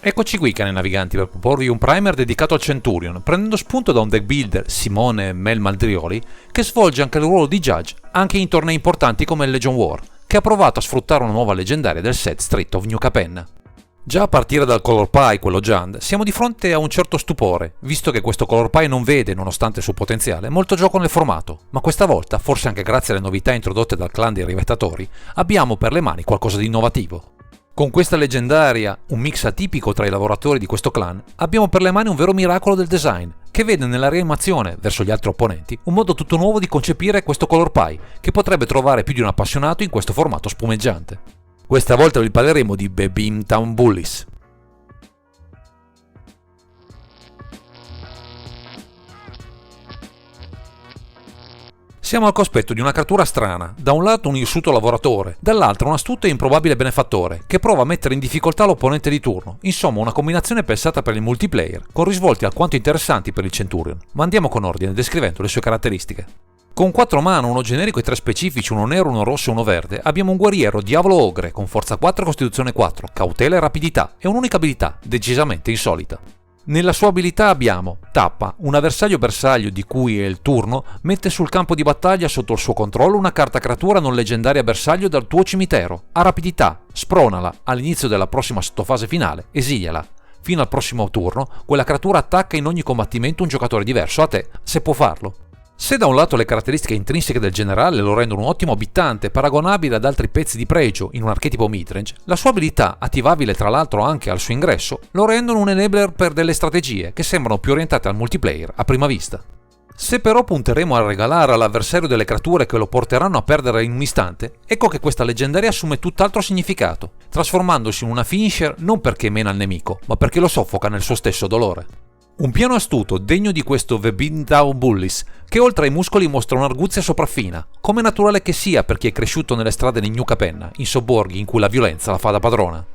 Eccoci qui, cari naviganti, per proporvi un primer dedicato al Centurion, prendendo spunto da un deck builder, Simone Mel Maldrioli, che svolge anche il ruolo di judge anche in tornei importanti come il Legion War, che ha provato a sfruttare una nuova leggendaria del set Street of New Capenna. Già a partire dal Color Pie, quello Jund, siamo di fronte a un certo stupore, visto che questo Color Pie non vede, nonostante il suo potenziale, molto gioco nel formato, ma questa volta, forse anche grazie alle novità introdotte dal clan dei rivettatori, abbiamo per le mani qualcosa di innovativo. Con questa leggendaria, un mix atipico tra i lavoratori di questo clan, abbiamo per le mani un vero miracolo del design, che vede nella rianimazione verso gli altri opponenti un modo tutto nuovo di concepire questo Color Pie, che potrebbe trovare più di un appassionato in questo formato spumeggiante. Questa volta vi parleremo di The Beamtown Bullies. Siamo al cospetto di una creatura strana, da un lato un irsuto lavoratore, dall'altro un astuto e improbabile benefattore, che prova a mettere in difficoltà l'opponente di turno, insomma una combinazione pensata per il multiplayer, con risvolti alquanto interessanti per il Centurion, ma andiamo con ordine descrivendo le sue caratteristiche. Con 4 mana, uno generico e 3 specifici, uno nero, uno rosso e uno verde, abbiamo un guerriero Diavolo Ogre con forza 4 e costituzione 4, cautela e rapidità, e un'unica abilità, decisamente insolita. Nella sua abilità abbiamo tappa, un avversario bersaglio di cui è il turno mette sul campo di battaglia sotto il suo controllo una carta creatura non leggendaria bersaglio dal tuo cimitero. Ha rapidità, spronala, all'inizio della prossima sottofase finale, esiliala. Fino al prossimo turno, quella creatura attacca in ogni combattimento un giocatore diverso a te, se può farlo. Se da un lato le caratteristiche intrinseche del generale lo rendono un ottimo abitante paragonabile ad altri pezzi di pregio in un archetipo midrange, la sua abilità, attivabile tra l'altro anche al suo ingresso, lo rendono un enabler per delle strategie che sembrano più orientate al multiplayer a prima vista. Se però punteremo a regalare all'avversario delle creature che lo porteranno a perdere in un istante, ecco che questa leggendaria assume tutt'altro significato, trasformandosi in una finisher non perché mena il nemico, ma perché lo soffoca nel suo stesso dolore. Un piano astuto degno di questo The Beamtown Bullies, che oltre ai muscoli mostra un'arguzia sopraffina, come naturale che sia per chi è cresciuto nelle strade di New Capenna, in sobborghi in cui la violenza la fa da padrona.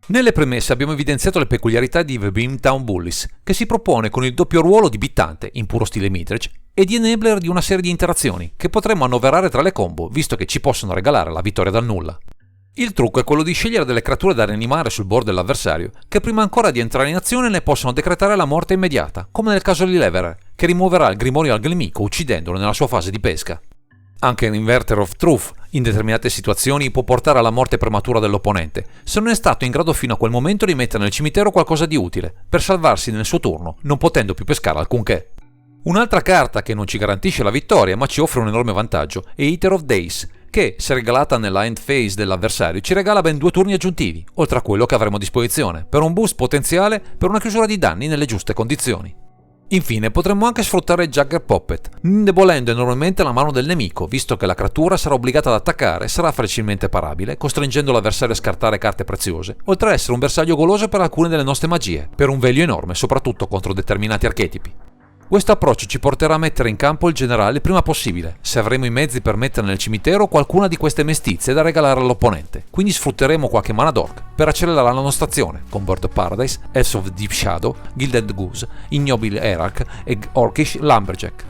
Nelle premesse abbiamo evidenziato le peculiarità di The Beamtown Bullies, che si propone con il doppio ruolo di bittante, in puro stile midrange, e di enabler di una serie di interazioni, che potremmo annoverare tra le combo, visto che ci possono regalare la vittoria dal nulla. Il trucco è quello di scegliere delle creature da rianimare sul board dell'avversario, che prima ancora di entrare in azione ne possono decretare la morte immediata, come nel caso di Leverer, che rimuoverà il grimorio al nemico uccidendolo nella sua fase di pesca. Anche l'Inverter of Truth, in determinate situazioni, può portare alla morte prematura dell'opponente, se non è stato in grado fino a quel momento di mettere nel cimitero qualcosa di utile, per salvarsi nel suo turno, non potendo più pescare alcunché. Un'altra carta che non ci garantisce la vittoria, ma ci offre un enorme vantaggio, è Eater of Days, che, se regalata nella end phase dell'avversario, ci regala ben 2 turni aggiuntivi, oltre a quello che avremo a disposizione, per un boost potenziale per una chiusura di danni nelle giuste condizioni. Infine, potremmo anche sfruttare Jagger Puppet, indebolendo enormemente la mano del nemico, visto che la creatura sarà obbligata ad attaccare e sarà facilmente parabile, costringendo l'avversario a scartare carte preziose, oltre a essere un bersaglio goloso per alcune delle nostre magie, per un value enorme soprattutto contro determinati archetipi. Questo approccio ci porterà a mettere in campo il generale il prima possibile, se avremo i mezzi per mettere nel cimitero qualcuna di queste mestizie da regalare all'opponente, quindi sfrutteremo qualche mana dork per accelerare la nostra azione, con Bird of Paradise, Elves of Deep Shadow, Gilded Goose, Ignobile Hierarch e Orcish Lumberjack.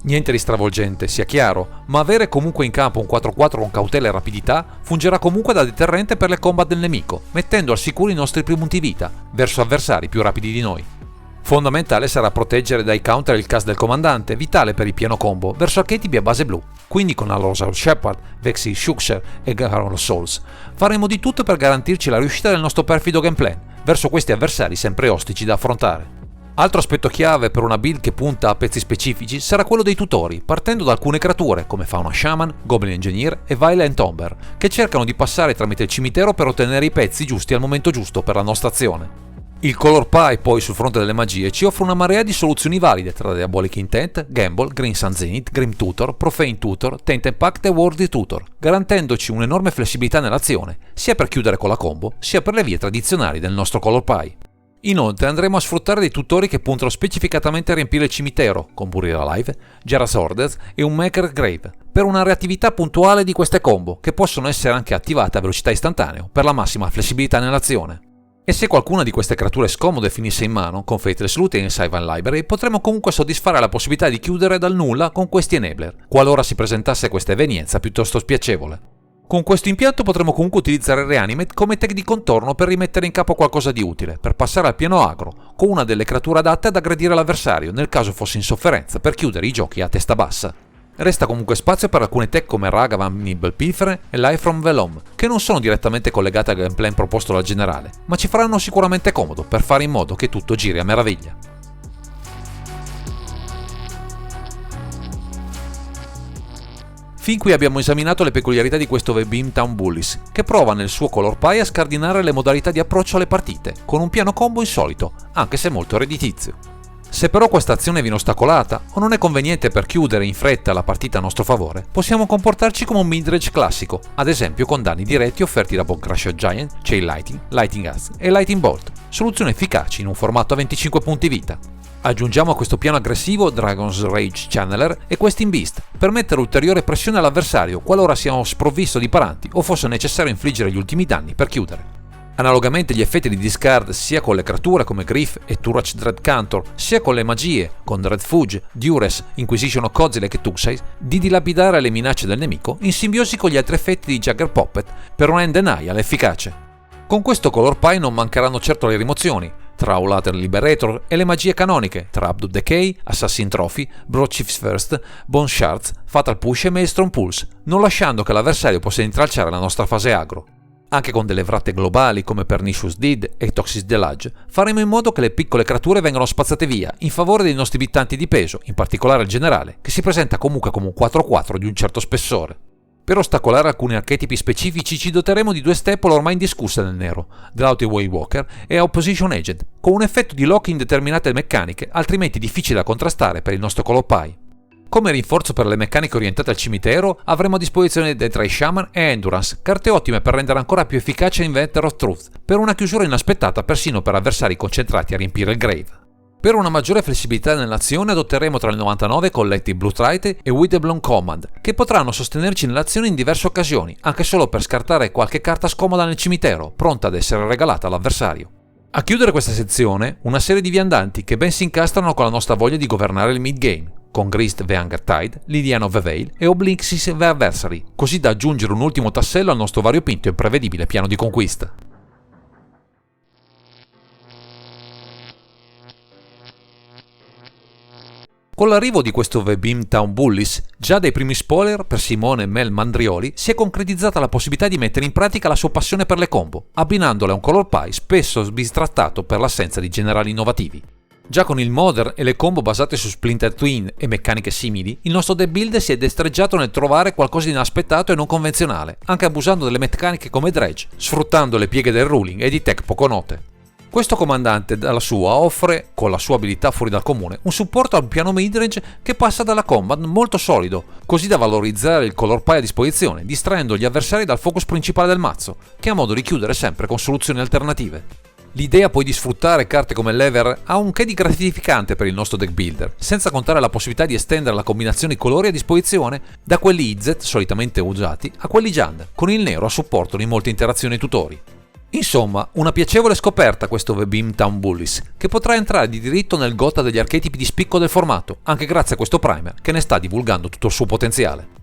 Niente di stravolgente, sia chiaro, ma avere comunque in campo un 4-4 con cautela e rapidità fungerà comunque da deterrente per le combat del nemico, mettendo al sicuro i nostri primi punti vita, verso avversari più rapidi di noi. Fondamentale sarà proteggere dai counter il cast del comandante, vitale per il pieno combo, verso archetipi a base blu, quindi con Allosaur Shepherd, Vexy Shukser e Garrel Souls. Faremo di tutto per garantirci la riuscita del nostro perfido gameplan, verso questi avversari sempre ostici da affrontare. Altro aspetto chiave per una build che punta a pezzi specifici sarà quello dei tutori, partendo da alcune creature come Fauna Shaman, Goblin Engineer e Violent Omber, che cercano di passare tramite il cimitero per ottenere i pezzi giusti al momento giusto per la nostra azione. Il Color Pie poi sul fronte delle magie ci offre una marea di soluzioni valide tra Diabolic Intent, Gamble, Green Sun Zenith, Grim Tutor, Profane Tutor, Tainted Pact e Worthy Tutor, garantendoci un'enorme flessibilità nell'azione, sia per chiudere con la combo, sia per le vie tradizionali del nostro Color Pie. Inoltre andremo a sfruttare dei tutori che puntano specificatamente a riempire il cimitero, con Burial Alive, Jera's Orders e un Maker Grave, per una reattività puntuale di queste combo, che possono essere anche attivate a velocità istantanea per la massima flessibilità nell'azione. E se qualcuna di queste creature scomode finisse in mano, con Faithless Loot e in Sylvan Library, potremmo comunque soddisfare la possibilità di chiudere dal nulla con questi enabler, qualora si presentasse questa evenienza piuttosto spiacevole. Con questo impianto potremo comunque utilizzare Reanimate come tech di contorno per rimettere in capo qualcosa di utile, per passare al piano agro, con una delle creature adatte ad aggredire l'avversario nel caso fosse in sofferenza per chiudere i giochi a testa bassa. Resta comunque spazio per alcune tech come Ragavan Nibelpilfere e Life from Velom, che non sono direttamente collegate al gameplay proposto dal generale, ma ci faranno sicuramente comodo per fare in modo che tutto giri a meraviglia. Fin qui abbiamo esaminato le peculiarità di questo The Beamtown Bullies, che prova nel suo color pie a scardinare le modalità di approccio alle partite, con un piano combo insolito, anche se molto redditizio. Se però questa azione viene ostacolata o non è conveniente per chiudere in fretta la partita a nostro favore, possiamo comportarci come un midrange classico, ad esempio con danni diretti offerti da Bone Crusher Giant, Chain Lightning, Lightning Gas e Lightning Bolt, soluzioni efficaci in un formato a 25 punti vita. Aggiungiamo a questo piano aggressivo Dragon's Rage Channeler e Questing Beast per mettere ulteriore pressione all'avversario qualora siamo sprovvisto di paranti o fosse necessario infliggere gli ultimi danni per chiudere. Analogamente gli effetti di discard sia con le creature come Griff e Turach Dread Cantor, sia con le magie con Dread Fudge, Dures, Inquisition of Kozilek e Tuxai, di dilapidare le minacce del nemico in simbiosi con gli altri effetti di Jagger Puppet per un end denial efficace. Con questo color pie non mancheranno certo le rimozioni, tra Ulater Liberator e le magie canoniche, tra Abduct Decay, Assassin Trophy, Broad Chiefs First, Bone Shards, Fatal Push e Maelstrom Pulse, non lasciando che l'avversario possa intralciare la nostra fase agro. Anche con delle vratte globali come Pernicious Deed e Toxic Delage, faremo in modo che le piccole creature vengano spazzate via in favore dei nostri bittanti di peso, in particolare il generale, che si presenta comunque come un 4-4 di un certo spessore. Per ostacolare alcuni archetipi specifici ci doteremo di due staple ormai indiscusse nel nero, Droughty Walker e Opposition Agent, con un effetto di lock in determinate meccaniche altrimenti difficili da contrastare per il nostro color pie. Come rinforzo per le meccaniche orientate al cimitero avremo a disposizione Deathray Shaman e Endurance, carte ottime per rendere ancora più efficace Inventor of Truth, per una chiusura inaspettata persino per avversari concentrati a riempire il grave. Per una maggiore flessibilità nell'azione adotteremo tra il 99 Collective Bluetrite e Witheblown Command, che potranno sostenerci nell'azione in diverse occasioni, anche solo per scartare qualche carta scomoda nel cimitero, pronta ad essere regalata all'avversario. A chiudere questa sezione, una serie di viandanti che ben si incastrano con la nostra voglia di governare il mid-game, con Grist the Hungertide, Lydian of the Veil e Oblixis the Adversary, così da aggiungere un ultimo tassello al nostro variopinto e imprevedibile piano di conquista. Con l'arrivo di questo The Beamtown Bullies, già dai primi spoiler per Simone e Mel Mandrioli si è concretizzata la possibilità di mettere in pratica la sua passione per le combo, abbinandole a un color pie spesso bistrattato per l'assenza di generali innovativi. Già con il Modern e le combo basate su Splinter Twin e meccaniche simili, il nostro deck builder si è destreggiato nel trovare qualcosa di inaspettato e non convenzionale, anche abusando delle meccaniche come Dredge, sfruttando le pieghe del ruling e di tech poco note. Questo comandante dalla sua offre, con la sua abilità fuori dal comune, un supporto al piano midrange che passa dalla combat molto solido, così da valorizzare il color pie a disposizione, distraendo gli avversari dal focus principale del mazzo, che ha modo di chiudere sempre con soluzioni alternative. L'idea poi di sfruttare carte come Lever ha un che di gratificante per il nostro deck builder, senza contare la possibilità di estendere la combinazione colori a disposizione da quelli IZ solitamente usati a quelli Jund, con il nero a supporto di molte interazioni e tutori. Insomma, una piacevole scoperta questo The Beamtown Bullies, che potrà entrare di diritto nel gotha degli archetipi di spicco del formato, anche grazie a questo primer che ne sta divulgando tutto il suo potenziale.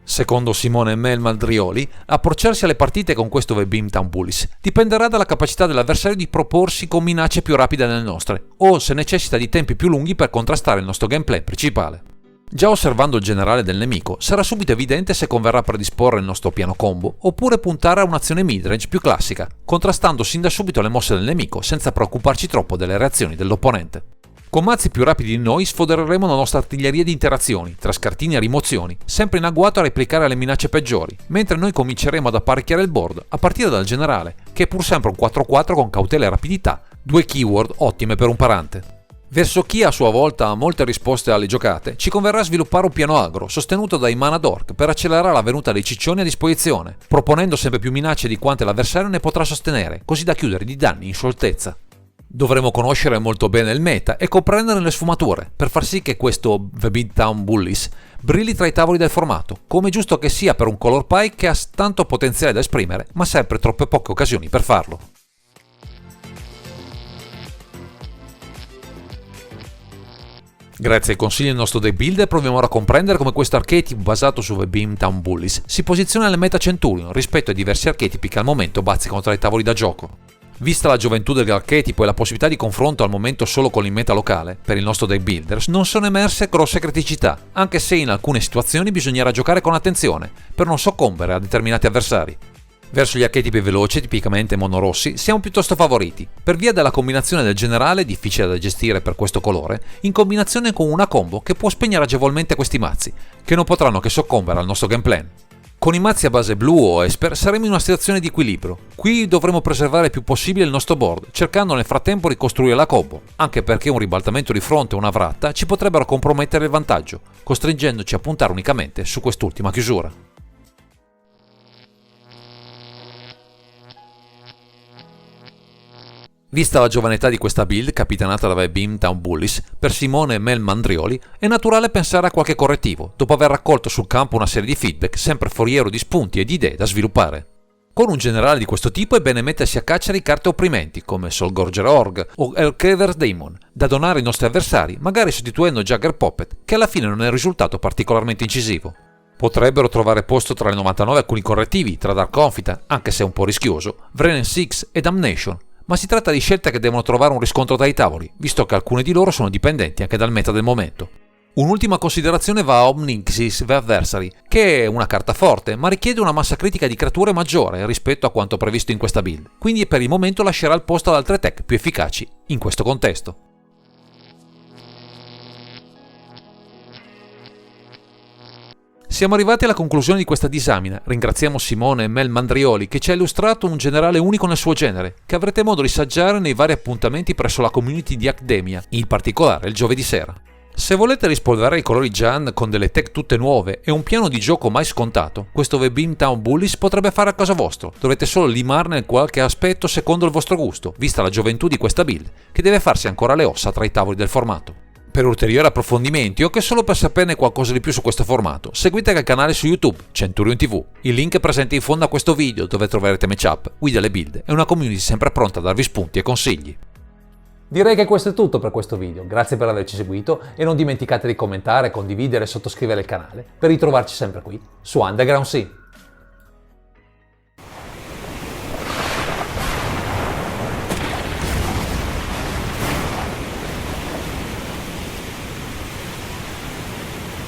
Secondo Simone e Mel Mandrioli, approcciarsi alle partite con questo The Beamtown Bullies dipenderà dalla capacità dell'avversario di proporsi con minacce più rapide delle nostre, o se necessita di tempi più lunghi per contrastare il nostro gameplay principale. Già osservando il generale del nemico, sarà subito evidente se converrà predisporre il nostro piano combo oppure puntare a un'azione midrange più classica, contrastando sin da subito le mosse del nemico senza preoccuparci troppo delle reazioni dell'opponente. Con mazzi più rapidi di noi sfodereremo la nostra artiglieria di interazioni, tra scartini e rimozioni, sempre in agguato a replicare le minacce peggiori, mentre noi cominceremo ad apparecchiare il board a partire dal generale, che è pur sempre un 4-4 con cautela e rapidità, due keyword ottime per un parante. Verso chi a sua volta ha molte risposte alle giocate, ci converrà sviluppare un piano agro, sostenuto dai Mana Dork per accelerare la venuta dei ciccioni a disposizione, proponendo sempre più minacce di quante l'avversario ne potrà sostenere, così da chiudere di danni in scioltezza. Dovremo conoscere molto bene il meta e comprendere le sfumature, per far sì che questo The Beamtown Bullies brilli tra i tavoli del formato, come giusto che sia per un color pie che ha tanto potenziale da esprimere, ma sempre troppe poche occasioni per farlo. Grazie ai consigli del nostro deck builder proviamo ora a comprendere come questo archetipo basato su The Beamtown Bullies si posiziona nel meta Centurion rispetto ai diversi archetipi che al momento bazzicano tra i tavoli da gioco. Vista la gioventù dell'archetipo e la possibilità di confronto al momento solo con il meta locale, per il nostro deck builders non sono emerse grosse criticità, anche se in alcune situazioni bisognerà giocare con attenzione per non soccombere a determinati avversari. Verso gli archetipi veloci, tipicamente monorossi, siamo piuttosto favoriti, per via della combinazione del generale, difficile da gestire per questo colore, in combinazione con una combo che può spegnere agevolmente questi mazzi, che non potranno che soccombere al nostro game plan. Con i mazzi a base blu o esper saremo in una situazione di equilibrio. Qui dovremo preservare il più possibile il nostro board, cercando nel frattempo di ricostruire la combo, anche perché un ribaltamento di fronte o una vratta ci potrebbero compromettere il vantaggio, costringendoci a puntare unicamente su quest'ultima chiusura. Vista la giovane età di questa build, capitanata da The Beamtown Bullies, per Simone e Mel Mandrioli, è naturale pensare a qualche correttivo, dopo aver raccolto sul campo una serie di feedback sempre foriero di spunti e di idee da sviluppare. Con un generale di questo tipo è bene mettersi a caccia di carte opprimenti, come Soulgorger Org o Hellcraver's Daemon, da donare ai nostri avversari, magari sostituendo Jagger Puppet, che alla fine non è risultato particolarmente incisivo. Potrebbero trovare posto tra le 99 alcuni correttivi, tra Dark Confidant, anche se un po' rischioso, Vrenen Six e Damnation, ma si tratta di scelte che devono trovare un riscontro dai tavoli, visto che alcune di loro sono dipendenti anche dal meta del momento. Un'ultima considerazione va a Omnixis The Adversary, che è una carta forte, ma richiede una massa critica di creature maggiore rispetto a quanto previsto in questa build, quindi per il momento lascerà il posto ad altre tech più efficaci in questo contesto. Siamo arrivati alla conclusione di questa disamina. Ringraziamo Simone e Mel Mandrioli che ci ha illustrato un generale unico nel suo genere, che avrete modo di saggiare nei vari appuntamenti presso la community di Academia, in particolare il giovedì sera. Se volete rispolverare i colori Jan con delle tech tutte nuove e un piano di gioco mai scontato, questo The Beamtown Bullies potrebbe fare a caso vostro, dovete solo limarne qualche aspetto secondo il vostro gusto, vista la gioventù di questa build, che deve farsi ancora le ossa tra i tavoli del formato. Per ulteriori approfondimenti o che solo per saperne qualcosa di più su questo formato, seguite il canale su YouTube, Centurion TV. Il link è presente in fondo a questo video dove troverete matchup, guide alle build e una community sempre pronta a darvi spunti e consigli. Direi che questo è tutto per questo video, grazie per averci seguito e non dimenticate di commentare, condividere e sottoscrivere il canale per ritrovarci sempre qui su Underground Sea.